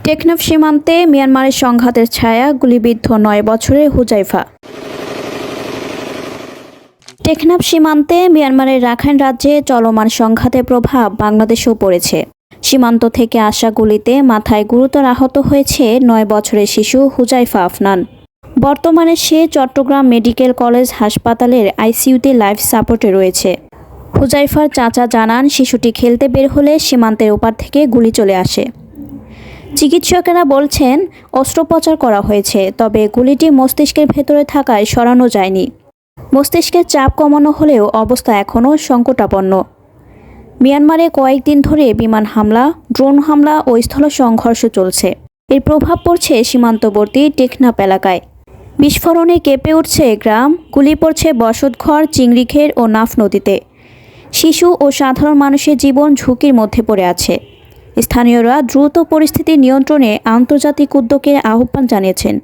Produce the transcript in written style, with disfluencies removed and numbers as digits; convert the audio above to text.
টেকনাফ সীমান্তে মিয়ানমারের সংঘাতের ছায়া, গুলিবিদ্ধ ৯ বছরের হুজাইফা। টেকনাফ সীমান্তে মিয়ানমারের রাখাইন রাজ্যে চলমান সংঘাতের প্রভাব বাংলাদেশেও পড়েছে। সীমান্ত থেকে আসা গুলিতে মাথায় গুরুতর আহত হয়েছে ৯ বছরের শিশু হুজাইফা আফনান। বর্তমানে সে চট্টগ্রাম মেডিকেল কলেজ হাসপাতালের আইসিইউতে লাইফ সাপোর্টে রয়েছে। হুজাইফার চাচা জানান, শিশুটি খেলতে বের হলে সীমান্তের ওপার থেকে গুলি চলে আসে। চিকিৎসকেরা বলছেন অস্ত্রোপচার করা হয়েছে, তবে গুলিটি মস্তিষ্কের ভেতরে থাকায় সরানো যায়নি। মস্তিষ্কের চাপ কমানো হলেও অবস্থা এখনও সংকটাপন্ন। মিয়ানমারে কয়েকদিন ধরে বিমান হামলা, ড্রোন হামলা ও স্থল সংঘর্ষ চলছে। এর প্রভাব পড়ছে সীমান্তবর্তী টেকনাফ এলাকায়। বিস্ফোরণে কেঁপে উঠছে গ্রাম, গুলি পড়ছে বসতঘর, চিংড়িঘের ও নাফ নদীতে। শিশু ও সাধারণ মানুষের জীবন ঝুঁকির মধ্যে পড়ে আছে। স্থানীয়রা দ্রুত পরিস্থিতি নিয়ন্ত্রণে আন্তর্জাতিক উদ্যোগের আহ্বান জানিয়েছেন।